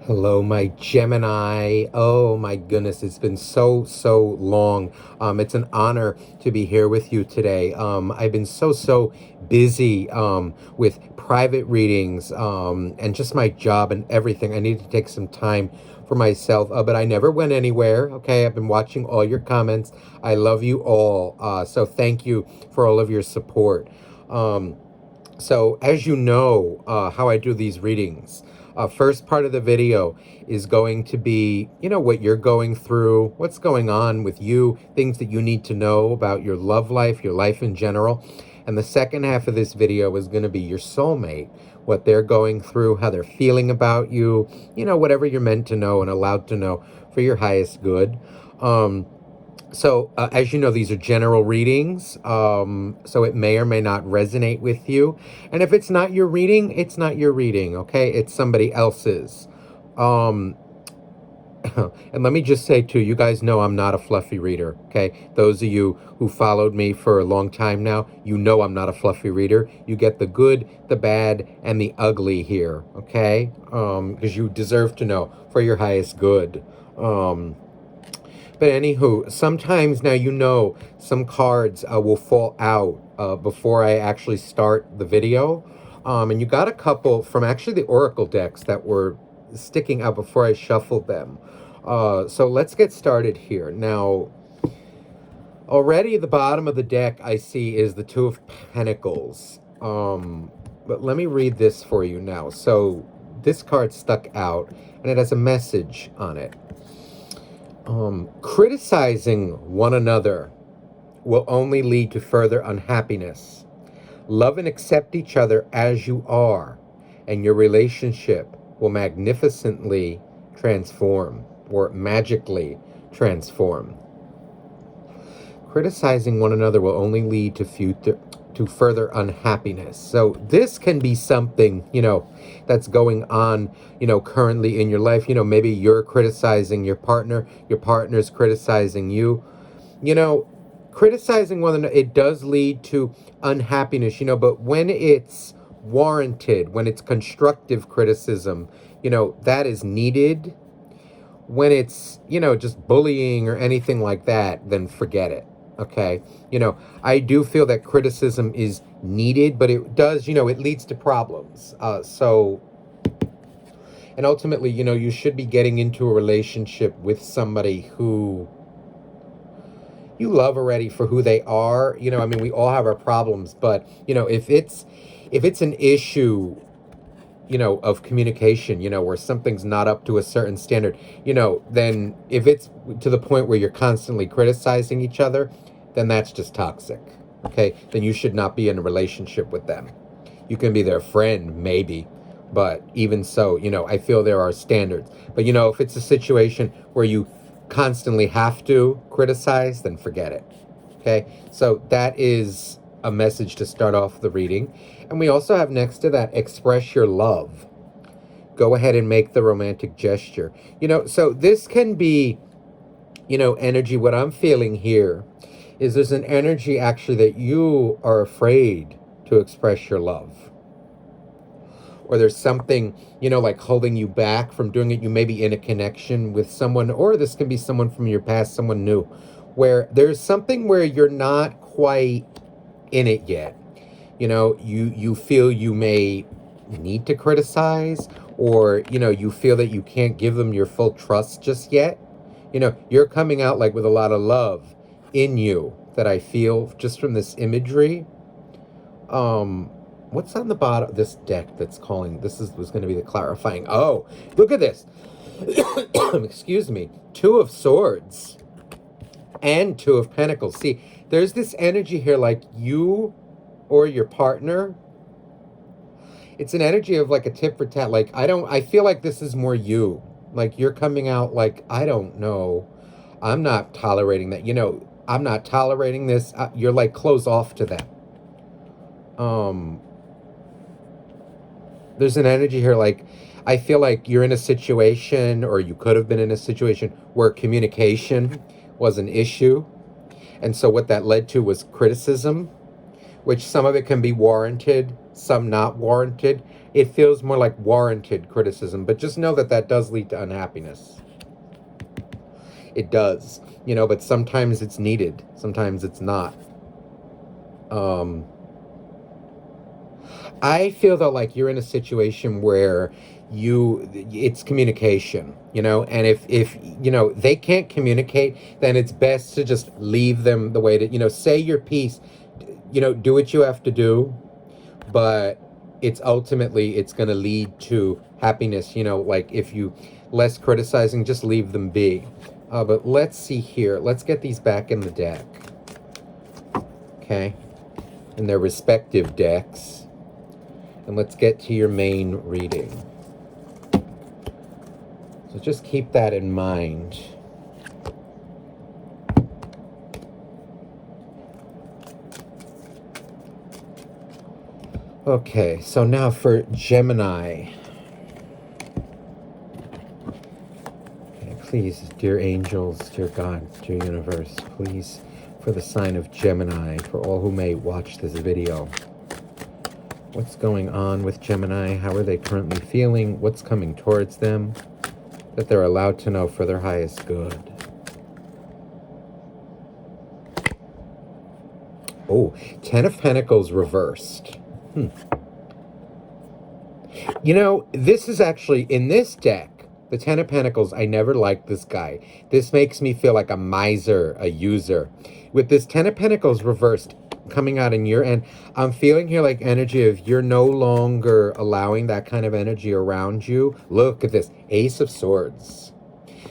Hello, my Gemini. Oh my goodness, it's been so long. It's an honor to be here with you today. I've been so busy with private readings and just my job and everything. I need to take some time for myself, but I never went anywhere. Okay, I've been watching all your comments. I love you all. So thank you for all of your support. So as you know, how I do these readings, first part of the video is going to be, what you're going through, what's going on with you, things that you need to know about your love life, your life in general. And the second half of this video is going to be your soulmate, what they're going through, how they're feeling about you, whatever you're meant to know and allowed to know for your highest good. So, as you know, these are general readings, so it may or may not resonate with you. And if it's not your reading, it's not your reading, okay? It's somebody else's. And let me just say, too, you guys know I'm not a fluffy reader, okay? Those of you who followed me for a long time now, you know I'm not a fluffy reader. You get the good, the bad, and the ugly here, okay? Because you deserve to know for your highest good. But anywho, sometimes now some cards will fall out before I actually start the video. And you got a couple from actually the Oracle decks that were sticking out before I shuffled them. So let's get started here. Now, already at the bottom of the deck I see is the Two of Pentacles. But let me read this for you now. So this card stuck out and it has a message on it. Criticizing one another will only lead to further unhappiness. Love and accept each other as you are, and your relationship will magnificently transform or magically transform. Criticizing one another will only lead to further unhappiness. So this can be something, that's going on, currently in your life. Maybe you're criticizing your partner's criticizing you. Criticizing one another, it does lead to unhappiness, but when it's warranted, when it's constructive criticism, that is needed. When it's, just bullying or anything like that, then forget it. Okay. I do feel that criticism is needed, but it does, it leads to problems. And ultimately, you should be getting into a relationship with somebody who you love already for who they are. We all have our problems, but, if it's an issue, of communication, where something's not up to a certain standard, then if it's to the point where you're constantly criticizing each other, then that's just toxic, okay? Then you should not be in a relationship with them. You can be their friend, maybe, but even so, I feel there are standards. But, if it's a situation where you constantly have to criticize, then forget it, okay? So that is a message to start off the reading. And we also have next to that, express your love. Go ahead and make the romantic gesture. So this can be, energy. What I'm feeling here is there's an energy actually that you are afraid to express your love. Or there's something, like holding you back from doing it. You may be in a connection with someone, or this can be someone from your past, someone new, where there's something where you're not quite in it yet. You feel you may need to criticize, or, you feel that you can't give them your full trust just yet. You're coming out like with a lot of love in you that I feel just from this imagery. What's on the bottom of this deck that's calling? This was going to be the clarifying. Oh, look at this. Excuse me. Two of Swords and Two of Pentacles. See, there's this energy here like you or your partner. It's an energy of like a tit for tat. Like, I feel like this is more you. Like you're coming out like, I don't know. I'm not tolerating that. I'm not tolerating this. You're like close off to that. There's an energy here like, I feel like you're in a situation, or you could have been in a situation where communication was an issue. And so what that led to was criticism, which some of it can be warranted, some not warranted. it feels more like warranted criticism. But just know that that does lead to unhappiness. It does, but sometimes it's needed. Sometimes it's not. I feel though like you're in a situation where it's communication, and if they can't communicate, then it's best to just leave them the way that, say your piece, do what you have to do, but it's going to lead to happiness, like if you less criticizing, just leave them be. But let's see here. Let's get these back in the deck. Okay. In their respective decks. And let's get to your main reading. So just keep that in mind. Okay, so now for Gemini. Okay, please, dear angels, dear God, dear universe, please, for the sign of Gemini, for all who may watch this video. What's going on with Gemini? How are they currently feeling? What's coming towards them that they're allowed to know for their highest good? Oh, Ten of Pentacles reversed. This is actually, in this deck, the Ten of Pentacles, I never liked this guy. This makes me feel like a miser, a user. With this Ten of Pentacles reversed, coming out in your end, I'm feeling here like energy of you're no longer allowing that kind of energy around you. Look at this, Ace of Swords.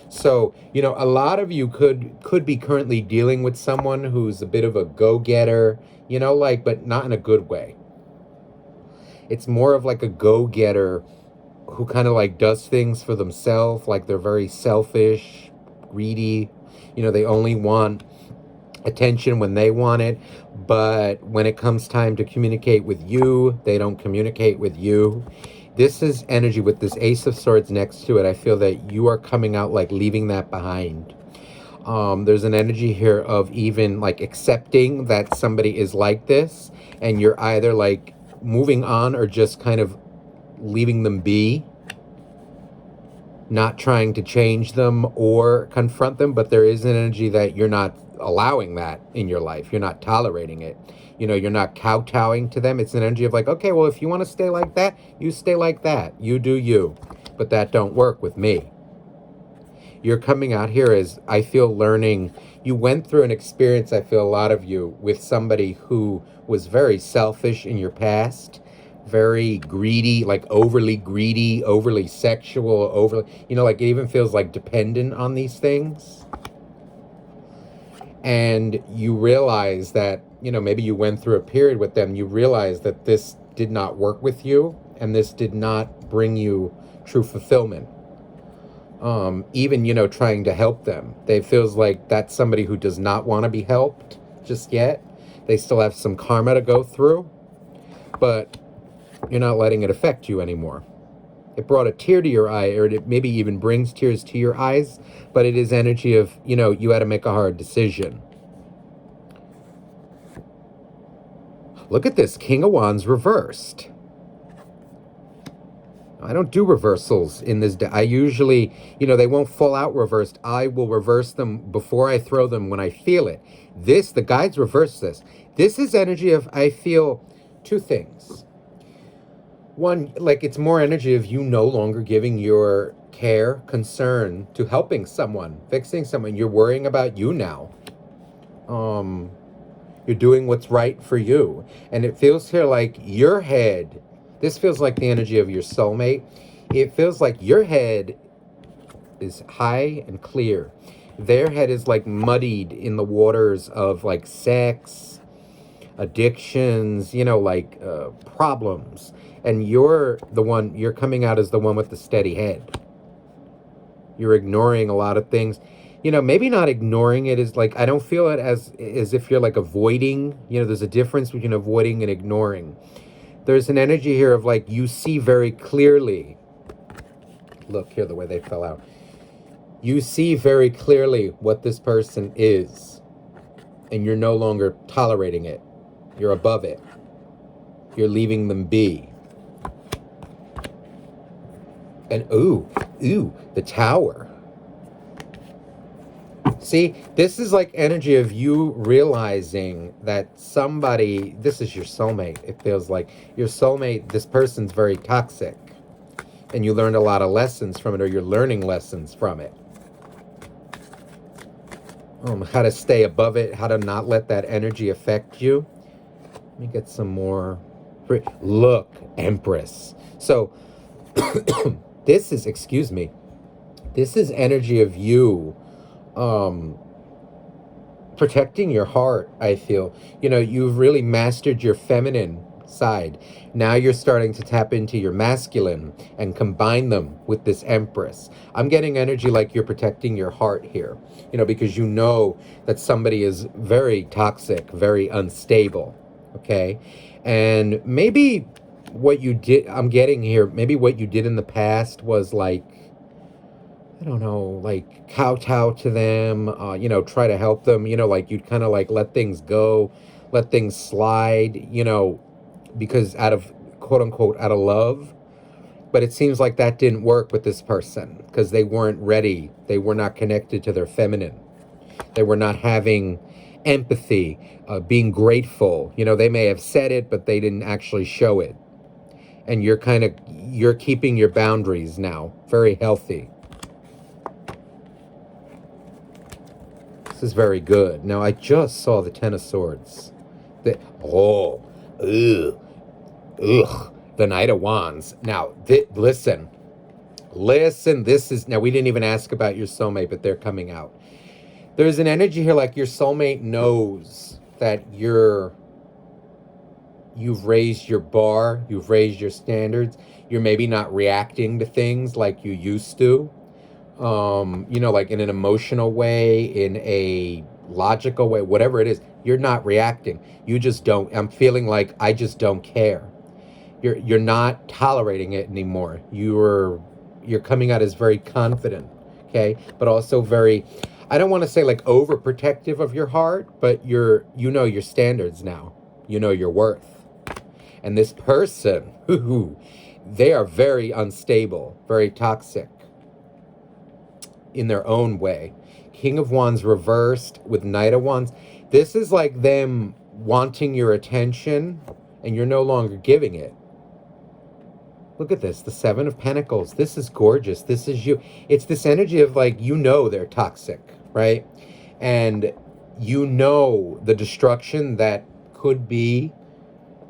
So, a lot of you could be currently dealing with someone who's a bit of a go-getter, but not in a good way. It's more of like a go-getter who kind of like does things for themselves, like they're very selfish, greedy. They only want attention when they want it, but when it comes time to communicate with you, they don't communicate with you. This is energy with this Ace of Swords next to it. I feel that you are coming out like leaving that behind. There's an energy here of even like accepting that somebody is like this, and you're either like moving on or just kind of leaving them be, not trying to change them or confront them. But there is an energy that you're not allowing that in your life. You're not tolerating it. You're not kowtowing to them. It's an energy of like, okay, well, if you want to stay like that, you stay like that. You do you. But that don't work with me. You're coming out here as, I feel, learning. You went through an experience, I feel, a lot of you, with somebody who was very selfish in your past, very greedy, like overly greedy, overly sexual, overly, like it even feels like dependent on these things. And you realize that, maybe you went through a period with them, you realize that this did not work with you, and this did not bring you true fulfillment. Even, trying to help them. They feels like that's somebody who does not want to be helped just yet. They still have some karma to go through, but you're not letting it affect you anymore. It brought a tear to your eye, or it maybe even brings tears to your eyes, but it is energy of, you had to make a hard decision. Look at this, King of Wands reversed. I don't do reversals in this. I usually, they won't fall out reversed. I will reverse them before I throw them when I feel it. The guides reverse this. This is energy of, I feel, two things. One, like it's more energy of you no longer giving your care, concern to helping someone, fixing someone. You're worrying about you now. You're doing what's right for you. And it feels here like your head, this feels like the energy of your soulmate. It feels like your head is high and clear. Their head is like muddied in the waters of like sex, addictions, problems. And you're coming out as the one with the steady head. You're ignoring a lot of things. Maybe not ignoring it is like, I don't feel it as if you're like avoiding. There's a difference between avoiding and ignoring. There's an energy here of like, you see very clearly. Look here, the way they fell out. You see very clearly what this person is. And you're no longer tolerating it. You're above it. You're leaving them be. And ooh, the Tower. See, this is like energy of you realizing that somebody, this is your soulmate. It feels like your soulmate, this person's very toxic. And you learned a lot of lessons from it, or you're learning lessons from it. How to stay above it, how to not let that energy affect you. Let me get some more. Look, Empress. So, this is, excuse me, this is energy of you protecting your heart, I feel. You know, you've really mastered your feminine side. Now you're starting to tap into your masculine and combine them with this Empress. I'm getting energy like you're protecting your heart here, you know, because you know that somebody is very toxic, very unstable, okay? And maybe what you did, I'm getting here, maybe what you did in the past was like, I don't know, like kowtow to them, you know, try to help them, you know, like you'd kind of like let things go, let things slide, you know, because out of quote unquote, out of love. But it seems like that didn't work with this person because they weren't ready. They were not connected to their feminine. They were not having empathy, being grateful. You know, they may have said it, but they didn't actually show it. And you're keeping your boundaries now. Very healthy. This is very good. Now, I just saw the Ten of Swords. The Knight of Wands. Now, listen, this is, now we didn't even ask about your soulmate, but they're coming out. There's an energy here like your soulmate knows that you've raised your bar, you've raised your standards, you're maybe not reacting to things like you used to. You know, like in an emotional way, in a logical way, whatever it is, you're not reacting. You just don't. I'm feeling like I just don't care. You're not tolerating it anymore. You're coming out as very confident, okay, but also very, I don't want to say like overprotective of your heart, but you know your standards now. You know your worth. And this person, they are very unstable, very toxic in their own way. King of Wands reversed with Knight of Wands. This is like them wanting your attention and you're no longer giving it. Look at this, the Seven of Pentacles. This is gorgeous. This is you. It's this energy of like, you know they're toxic, right? And you know the destruction that could be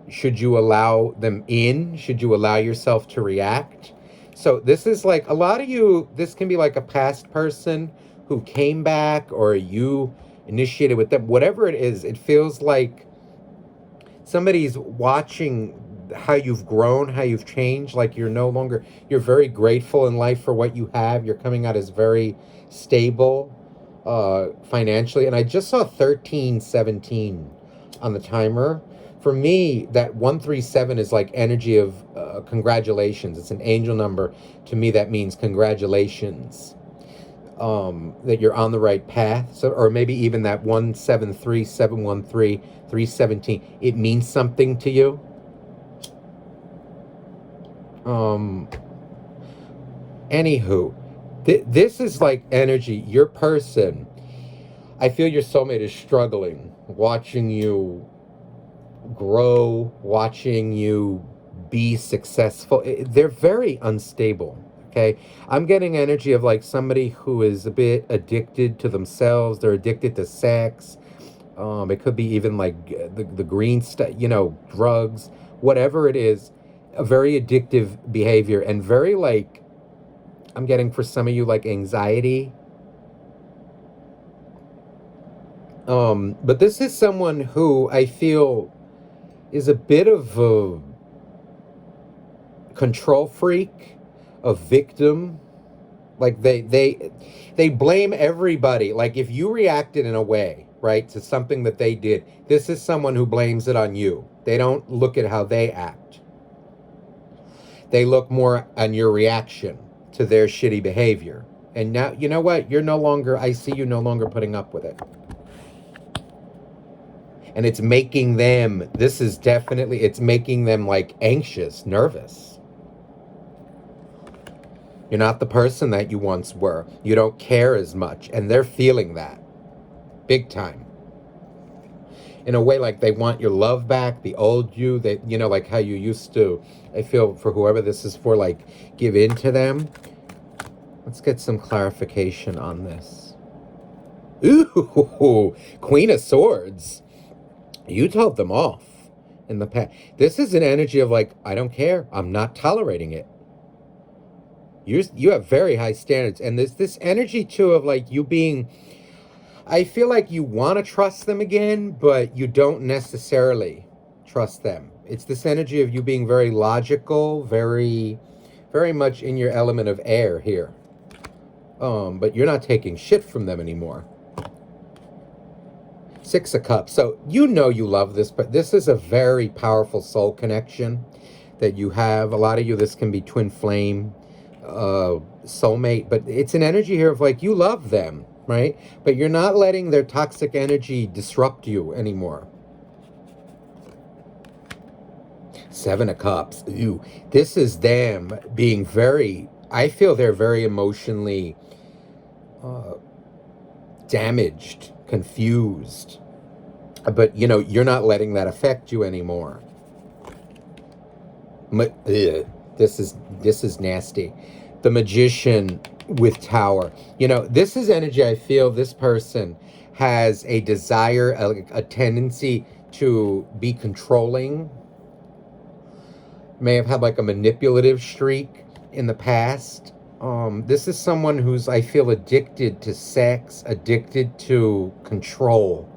should you allow them in, should you allow yourself to react. So this is like, a lot of you, this can be like a past person who came back or you initiated with them. Whatever it is, it feels like somebody's watching how you've grown, how you've changed. Like you're very grateful in life for what you have. You're coming out as very stable financially. And I just saw 1317 on the timer. For me, that 137 is like energy of congratulations. It's an angel number. To me, that means congratulations. That you're on the right path. So, or maybe even that 173, 713, 317. It means something to you. Anywho, this is like energy. Your person, I feel your soulmate is struggling, watching you grow, watching you be successful. They're very unstable, okay? I'm getting energy of like somebody who is a bit addicted to themselves. They're addicted to sex. It could be even like the green stuff, you know, drugs, whatever it is. A very addictive behavior and very like, I'm getting for some of you like anxiety. But this is someone who I feel is a bit of a control freak, a victim. Like they blame everybody. Like if you reacted in a way, right, to something that they did, this is someone who blames it on you. They don't look at how they act. They look more on your reaction to their shitty behavior. And now, you know what? You're no longer, I see you no longer putting up with it. And it's making them, this is definitely, it's making them like anxious, nervous. You're not the person that you once were. You don't care as much. And they're feeling that big time. In a way, like they want your love back, the old you, that, you know, like how you used to, I feel for whoever this is for, like give in to them. Let's get some clarification on this. Ooh, Queen of Swords. You told them off in the past. This is an energy of like, I don't care. I'm not tolerating it. You have very high standards. And there's this energy too of like you being, I feel like you want to trust them again, but you don't necessarily trust them. It's this energy of you being very logical, very, very much in your element of air here. But you're not taking shit from them anymore. Six of Cups. So you know you love this, but this is a very powerful soul connection that you have. A lot of you, this can be twin flame, soulmate, but it's an energy here of like you love them, right? But you're not letting their toxic energy disrupt you anymore. Seven of Cups. Ooh, this is them being very, I feel they're very emotionally damaged, confused. But, you know, you're not letting that affect you anymore. This is nasty. The Magician with Tower. You know, this is energy I feel this person has a desire, a tendency to be controlling. May have had like a manipulative streak in the past. This is someone who's, I feel, addicted to sex, addicted to control,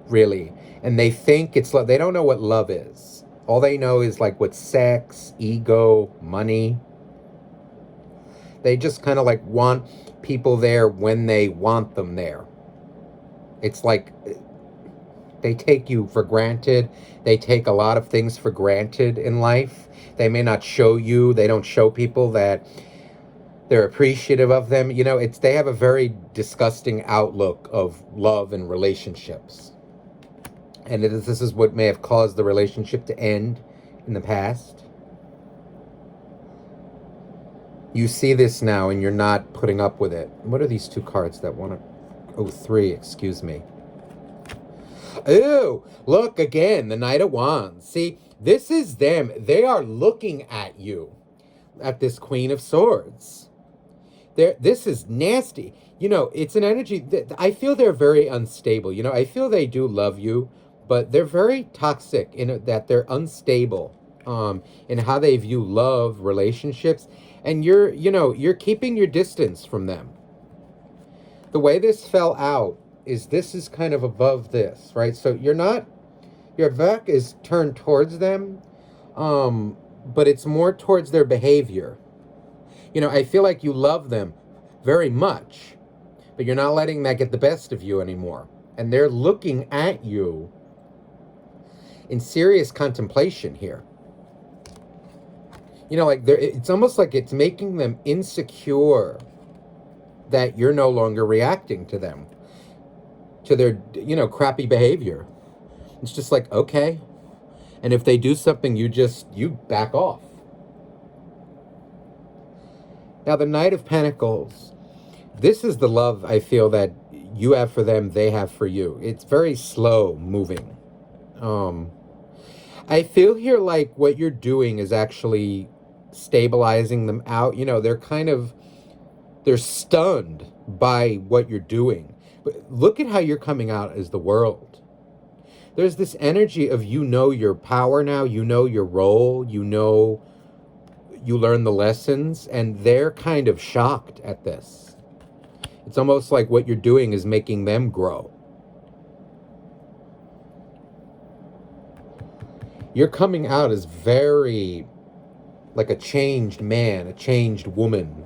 really. And they think it's love. They don't know what love is. All they know is like what sex, ego, money. They just kind of like want people there when they want them there. It's like they take you for granted. They take a lot of things for granted in life. They may not show you. They don't show people that they're appreciative of them. You know, they have a very disgusting outlook of love and relationships. And this is what may have caused the relationship to end in the past. You see this now and you're not putting up with it. What are these two cards that want to... Oh, three, excuse me. Ooh, look again, the Knight of Wands. See, this is them. They are looking at you, at this Queen of Swords. This is nasty. You know, it's an energy that I feel they're very unstable. You know, I feel they do love you, but they're very toxic in that they're unstable in how they view love, relationships, and you're keeping your distance from them. The way this fell out is this is kind of above this, right? So your back is turned towards them, but it's more towards their behavior. You know, I feel like you love them very much, but you're not letting that get the best of you anymore. And they're looking at you in serious contemplation here. You know, like it's almost like it's making them insecure that you're no longer reacting to them, to their, crappy behavior. It's just like, okay. And if they do something, you back off. Now, the Knight of Pentacles, this is the love I feel that you have for them, they have for you. It's very slow moving. I feel here like what you're doing is actually stabilizing them out. You know, they're stunned by what you're doing. But look at how you're coming out as the World. There's this energy of your power now, your role, you learn the lessons, and they're kind of shocked at this. It's almost like what you're doing is making them grow. You're coming out as very like a changed man, a changed woman.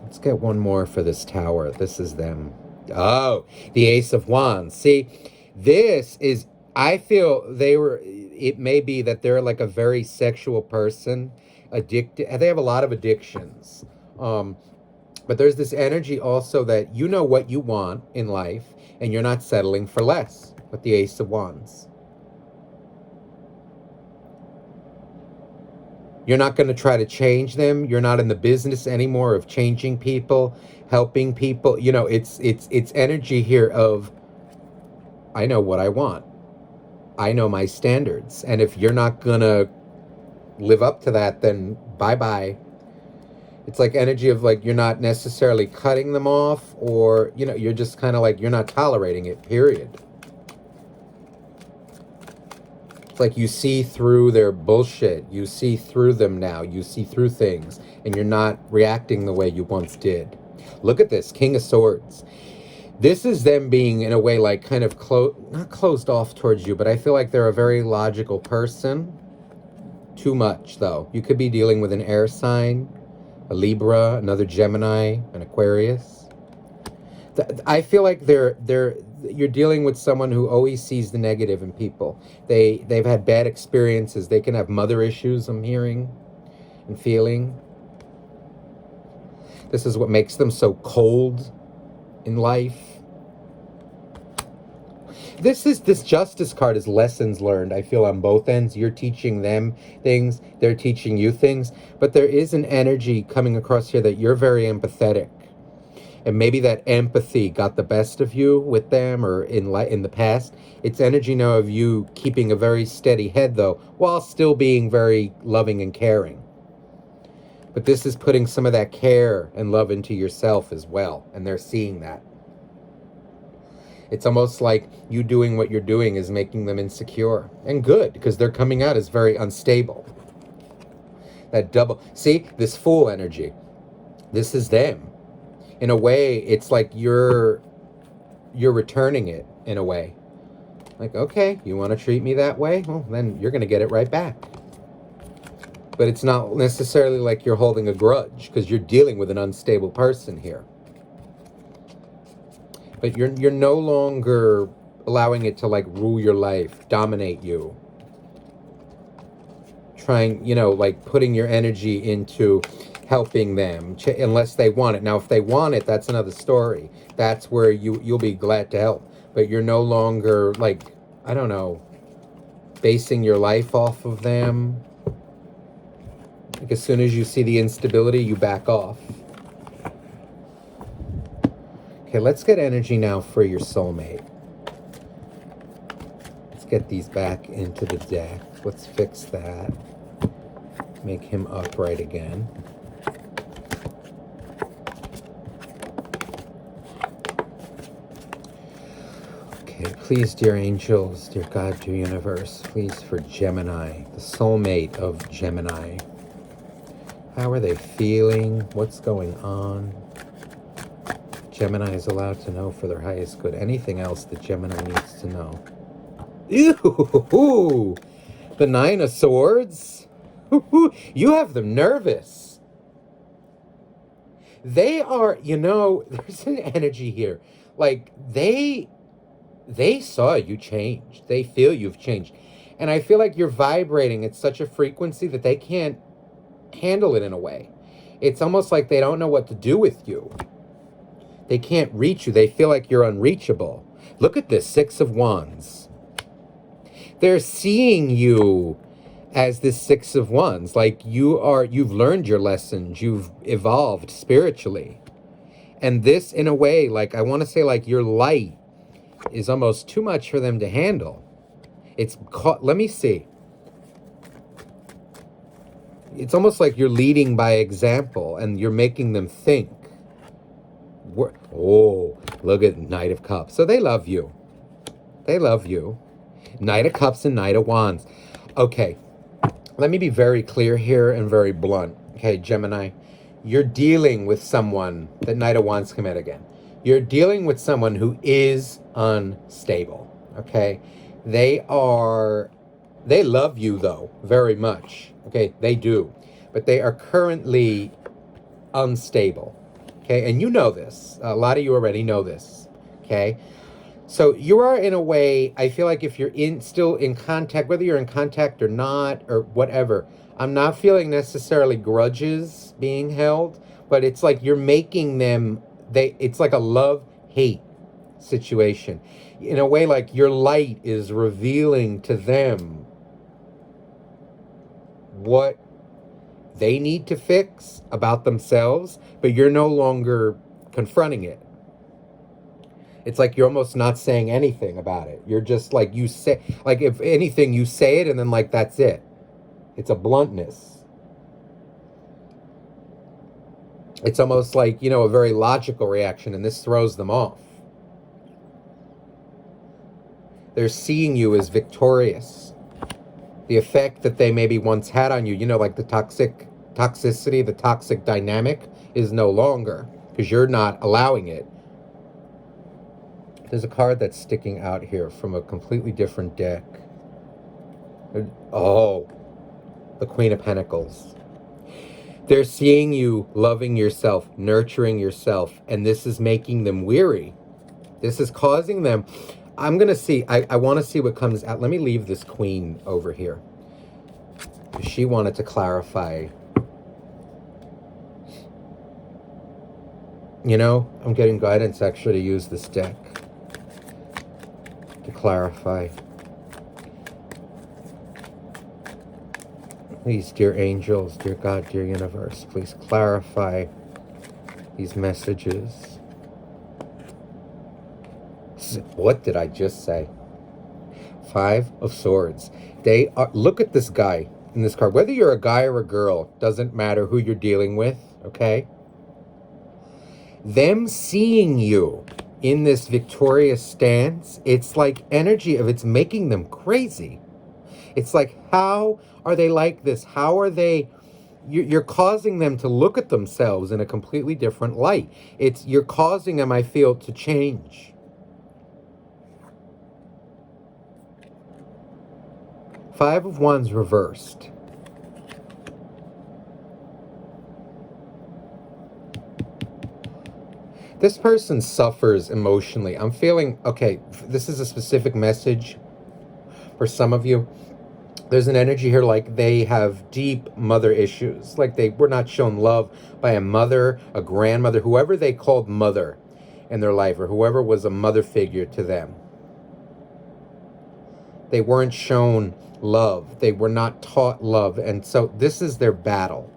Let's get one more for this Tower. This is them. Oh, the Ace of Wands. See, this is, I feel it may be that they're like a very sexual person, addicted. They have a lot of addictions. But there's this energy also that you know what you want in life and you're not settling for less with the Ace of Wands. You're not going to try to change them. You're not in the business anymore of changing people, helping people. You know, it's energy here of, I know what I want. I know my standards. And if you're not going to live up to that, then bye-bye. It's like energy of like you're not necessarily cutting them off, or, you know, you're just kind of like you're not tolerating it, period. It's like you see through their bullshit. You see through them now. You see through things, and you're not reacting the way you once did. Look at this, King of Swords. This is them being, in a way, like kind of not closed off towards you, but I feel like they're a very logical person. Too much, though. You could be dealing with an air sign, a Libra, another Gemini, an Aquarius. I feel like you're dealing with someone who always sees the negative in people. They've had bad experiences. They can have mother issues, I'm hearing and feeling. This is what makes them so cold in life. This Justice card is lessons learned, I feel, on both ends. You're teaching them things, they're teaching you things, but there is an energy coming across here that you're very empathetic. And maybe that empathy got the best of you with them, or in the past. It's energy now of you keeping a very steady head, though, while still being very loving and caring. But this is putting some of that care and love into yourself as well, and they're seeing that. It's almost like you doing what you're doing is making them insecure. And good, because they're coming out as very unstable. That double... See, this Fool energy. This is them. In a way, it's like you're returning it, in a way. Like, okay, you want to treat me that way? Well, then you're going to get it right back. But it's not necessarily like you're holding a grudge, because you're dealing with an unstable person here. But you're no longer allowing it to like rule your life, dominate you. Trying, you know, like putting your energy into helping them, unless they want it. Now, if they want it, that's another story. That's where you'll be glad to help. But you're no longer like, I don't know, basing your life off of them. Like as soon as you see the instability, you back off. Okay, let's get energy now for your soulmate. Let's get these back into the deck. Let's fix that. Make him upright again. Okay, please, dear angels, dear God, dear universe, please for Gemini, the soulmate of Gemini. How are they feeling? What's going on? Gemini is allowed to know for their highest good. Anything else that Gemini needs to know? Ew! The Nine of Swords? You have them nervous. They are, you know, there's an energy here. Like, they saw you change. They feel you've changed. And I feel like you're vibrating at such a frequency that they can't handle it in a way. It's almost like they don't know what to do with you. They can't reach you. They feel like you're unreachable. Look at this, Six of Wands. They're seeing you as this Six of Wands. Like you've learned your lessons. You've evolved spiritually. And this, in a way, like I want to say like your light is almost too much for them to handle. Let me see. It's almost like you're leading by example and you're making them think. Oh, look at Knight of Cups. So they love you. They love you. Knight of Cups and Knight of Wands. Okay, let me be very clear here and very blunt. Okay, Gemini, you're dealing with someone, that Knight of Wands come out again. You're dealing with someone who is unstable, okay? They love you, though, very much. Okay, they do. But they are currently unstable. Okay, and you know this. A lot of you already know this. Okay, so you are, in a way, I feel like if you're still in contact, whether you're in contact or not, or whatever, I'm not feeling necessarily grudges being held, but it's like you're making them, it's like a love-hate situation. In a way, like your light is revealing to them what they need to fix about themselves, but you're no longer confronting it. It's like you're almost not saying anything about it. You're just like, you say, like, if anything, you say it and then like that's it. It's a bluntness. It's almost like, a very logical reaction, and this throws them off. They're seeing you as victorious. The effect that they maybe once had on you, like the toxicity, the toxic dynamic is no longer, because you're not allowing it. There's a card that's sticking out here from a completely different deck. Oh, the Queen of Pentacles. They're seeing you loving yourself, nurturing yourself, and this is making them weary. This is causing them... I'm going to see... I want to see what comes out. Let me leave this Queen over here. She wanted to clarify. I'm getting guidance actually to use this deck to clarify. Please, dear angels, dear God, dear universe, please clarify these messages. What did I just say? 5 of Swords. They are... Look at this guy in this card. Whether you're a guy or a girl, doesn't matter who you're dealing with, okay? Them seeing you in this victorious stance, it's like energy of it's making them crazy. It's like, how are they like this? How are they... You're causing them to look at themselves in a completely different light. You're causing them, I feel, to change. Five of Wands reversed. This person suffers emotionally. I'm feeling, okay, this is a specific message for some of you. There's an energy here like they have deep mother issues. Like they were not shown love by a mother, a grandmother, whoever they called mother in their life, or whoever was a mother figure to them. They weren't shown love. They were not taught love. And so this is their battle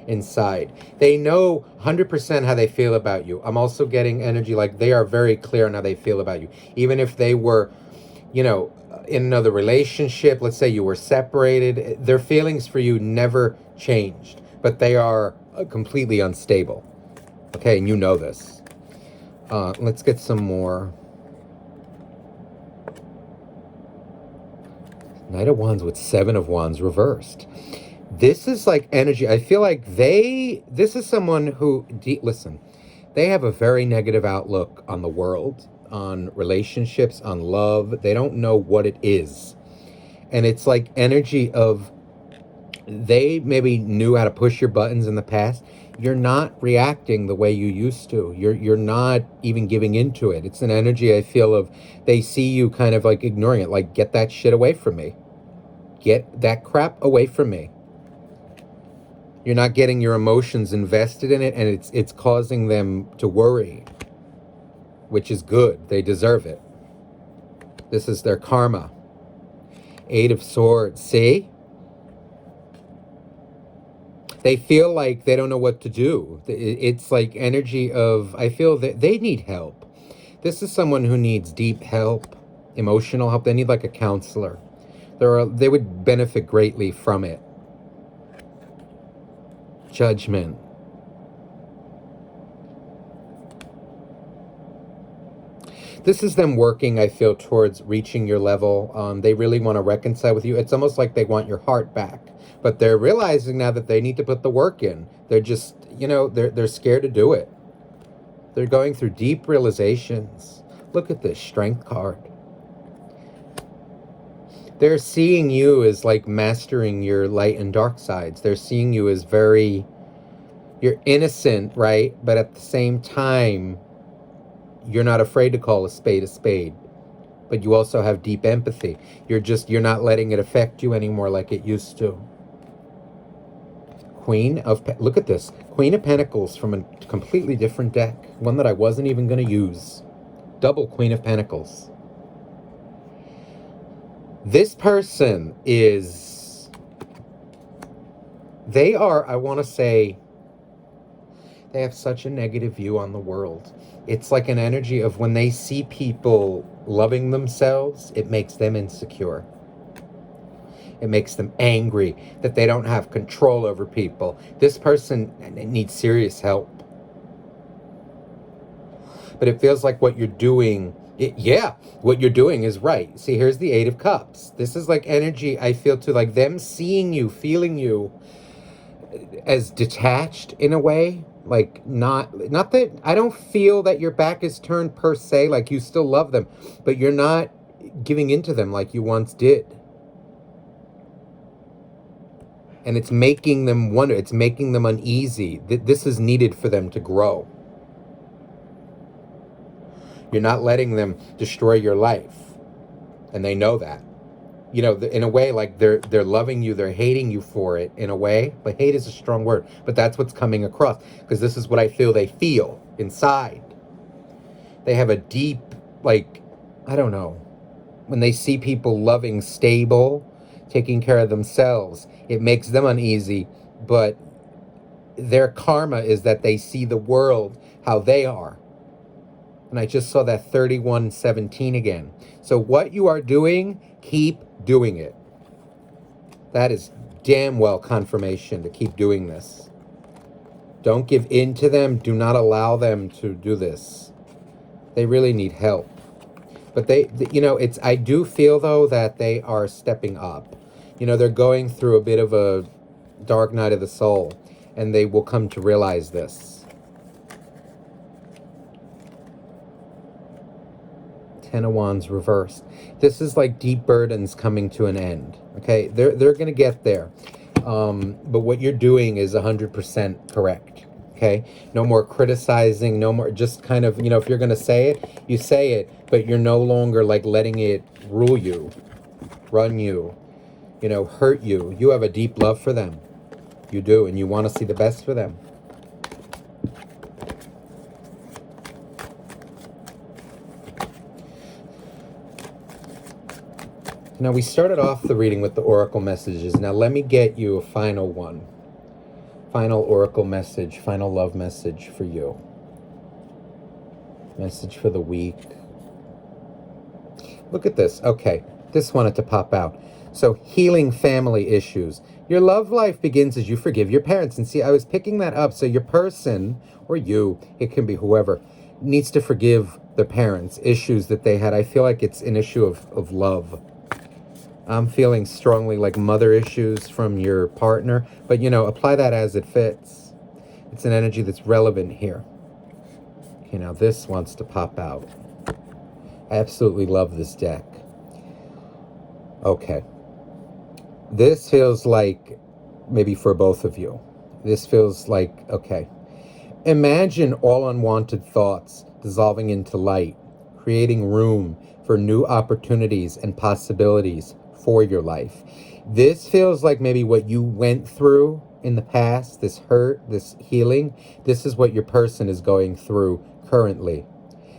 inside. They know 100% how they feel about you. I'm also getting energy like they are very clear on how they feel about you. Even if they were, in another relationship, let's say you were separated, their feelings for you never changed. But they are completely unstable. Okay, and you know this. Let's get some more. Knight of Wands with 7 of Wands reversed. This is like energy. I feel like this is someone who, listen, they have a very negative outlook on the world, on relationships, on love. They don't know what it is. And it's like energy of, they maybe knew how to push your buttons in the past. You're not reacting the way you used to. You're not even giving into it. It's an energy I feel of, they see you kind of like ignoring it. Like, get that shit away from me. Get that crap away from me. You're not getting your emotions invested in it, and it's causing them to worry, which is good. They deserve it. This is their karma. 8 of Swords. See? They feel like they don't know what to do. It's like energy of, I feel that they need help. This is someone who needs deep help, emotional help. They need like a counselor. They would benefit greatly from it. Judgment. This is them working, I feel, towards reaching your level. They really want to reconcile with you. It's almost like they want your heart back. But they're realizing now that they need to put the work in. They're just, they're scared to do it. They're going through deep realizations. Look at this Strength card. They're seeing you as like mastering your light and dark sides. They're seeing you as you're innocent, right? But at the same time, you're not afraid to call a spade. But you also have deep empathy. You're not letting it affect you anymore like it used to. Look at this. Queen of Pentacles from a completely different deck. One that I wasn't even going to use. Double Queen of Pentacles. This person is They are, I want to say, they have such a negative view on the world. It's like an energy of when they see people loving themselves, it makes them insecure. It makes them angry that they don't have control over people. This person needs serious help. But it feels like what you're doing, what you're doing is right. See, here's the Eight of Cups. This is like energy, I feel, to like them seeing you, feeling you as detached in a way. Like not that I don't feel that your back is turned per se, like you still love them, but you're not giving into them like you once did. And it's making them wonder, it's making them uneasy. This is needed for them to grow. You're not letting them destroy your life. And they know that. You know, in a way, like they're loving you, they're hating you for it in a way. But hate is a strong word. But that's what's coming across. Because this is what I feel they feel inside. They have a deep, like, I don't know. When they see people loving, stable, taking care of themselves, it makes them uneasy. But their karma is that they see the world how they are. And I just saw that 3117 again. So what you are doing, keep doing it. That is damn well confirmation to keep doing this. Don't give in to them. Do not allow them to do this. They really need help. But I do feel though that they are stepping up. They're going through a bit of a dark night of the soul, and they will come to realize this. Ten of Wands reversed. This is like deep burdens coming to an end. Okay, they're going to get there. But what you're doing is 100% correct. Okay, no more criticizing, no more just kind of, if you're going to say it, you say it, but you're no longer like letting it rule you, run you, hurt you. You have a deep love for them. You do, and you want to see the best for them. Now, we started off the reading with the oracle messages. Now, let me get you a final one. Final oracle message, final love message for you. Message for the week. Look at this. Okay, this wanted to pop out. So, healing family issues. Your love life begins as you forgive your parents. And see, I was picking that up. So your person, or you, it can be whoever, needs to forgive their parents, issues that they had. I feel like it's an issue of love. I'm feeling strongly like mother issues from your partner. But, apply that as it fits. It's an energy that's relevant here. Okay, now this wants to pop out. I absolutely love this deck. Okay. This feels like maybe for both of you. This feels like, okay. Imagine all unwanted thoughts dissolving into light, creating room for new opportunities and possibilities for your life. This feels like maybe what you went through in the past, this hurt, this healing. This is what your person is going through currently.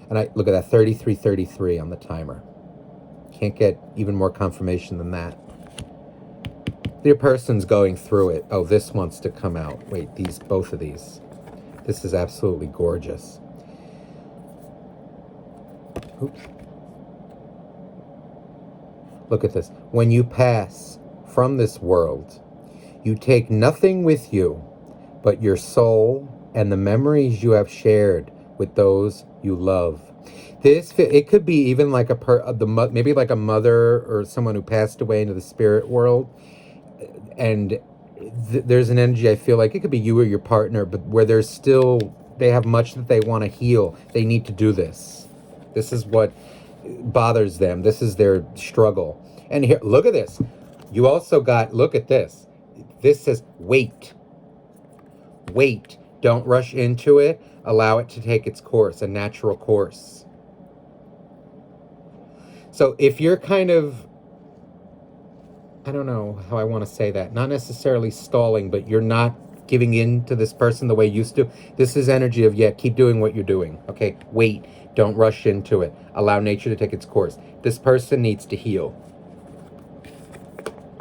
And I look at that 3333 on the timer. Can't get even more confirmation than that. Your person's going through it. Oh, this wants to come out. Wait, both of these. This is absolutely gorgeous. Oops. Look at this. When you pass from this world, you take nothing with you but your soul and the memories you have shared with those you love. It could be even like maybe like a mother or someone who passed away into the spirit world, and there's an energy, I feel like it could be you or your partner, but where they have much that they want to heal. They need to do this. This is what bothers them. This is their struggle. And here, look at this. You also got, look at this. This says, wait. Wait. Don't rush into it. Allow it to take its course, a natural course. So if you're kind of, I don't know how I want to say that, not necessarily stalling, but you're not giving in to this person the way you used to, this is energy of, keep doing what you're doing. Okay, wait. Don't rush into it. Allow nature to take its course. This person needs to heal.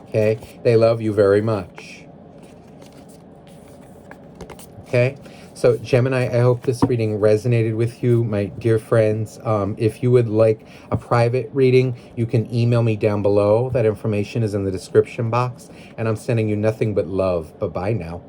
Okay? They love you very much. Okay, so Gemini, I hope this reading resonated with you, my dear friends. If you would like a private reading, you can email me down below. That information is in the description box, and I'm sending you nothing but love. Bye-bye now.